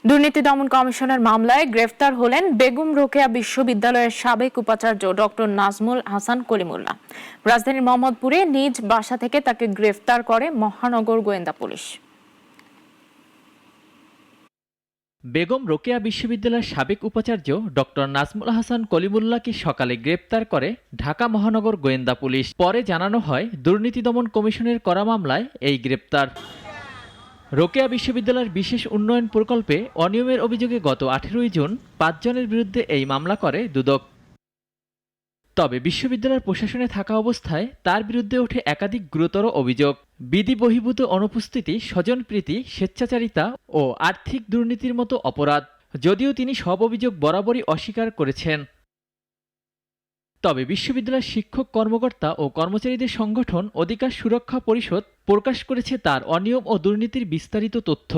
দুর্নীতি দমন কমিশনের মামলায় গ্রেফতার হলেন বেগম রোকেয়া বিশ্ববিদ্যালয়ের সাবেক উপাচার্য ডক্টর নাজমুল হাসান কলিমুল্লাহ। রাজধানীর মোহাম্মদপুরে নিজ বাসা থেকে তাকে গ্রেফতার করে মহানগর গোয়েন্দা পুলিশ। বেগম রোকেয়া বিশ্ববিদ্যালয়ের সাবেক উপাচার্য ডক্টর নাজমুল হাসান কলিমুল্লাহকে সকালে গ্রেপ্তার করে ঢাকা মহানগর গোয়েন্দা পুলিশ। পরে জানানো হয়, দুর্নীতি দমন কমিশনের করা মামলায় এই গ্রেপ্তার। রোকেয়া বিশ্ববিদ্যালয়ের বিশেষ উন্নয়ন প্রকল্পে অনিয়মের অভিযোগে গত 18 জুন 5 জনের বিরুদ্ধে এই মামলা করে দুদক। তবে বিশ্ববিদ্যালয়ের প্রশাসনে থাকা অবস্থায় তার বিরুদ্ধে ওঠে একাধিক গুরুতর অভিযোগ। বিধি বহির্ভূত অনুপস্থিতি, স্বজনপ্রীতি, স্বেচ্ছাচারিতা ও আর্থিক দুর্নীতির মতো অপরাধ, যদিও তিনি সব অভিযোগ বরাবরই অস্বীকার করেছেন। তবে বিশ্ববিদ্যালয়ের শিক্ষক, কর্মকর্তা ও কর্মচারীদের সংগঠন অধিকার সুরক্ষা পরিষদ প্রকাশ করেছে তার অনিয়ম ও দুর্নীতির বিস্তারিত তথ্য।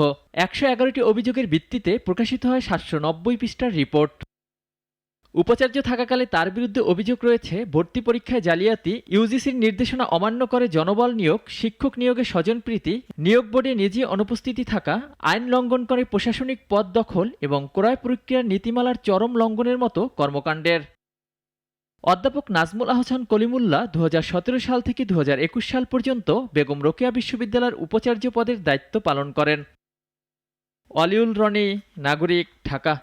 111টি অভিযোগের ভিত্তিতে প্রকাশিত হয় 790 পৃষ্ঠার রিপোর্ট। উপাচার্য থাকাকালে তার বিরুদ্ধে অভিযোগ রয়েছে ভর্তি পরীক্ষায় জালিয়াতি, ইউজিসির নির্দেশনা অমান্য করে জনবল নিয়োগ, শিক্ষক নিয়োগে স্বজনপ্রীতি, নিয়োগ বোর্ডে নিজে অনুপস্থিতি থাকা, আইন লঙ্ঘন করে প্রশাসনিক পদ দখল এবং ক্রয় প্রক্রিয়ার নীতিমালার চরম লঙ্ঘনের মতো কর্মকাণ্ডের। অধ্যাপক নাজমুল আহসান কলিমুল্লাহ 2017 সাল থেকে 2021 সাল পর্যন্ত বেগম রোকেয়া বিশ্ববিদ্যালয়ের উপাচার্য পদের দায়িত্ব পালন করেন। অলিউল রনি, নাগরিক, ঢাকা।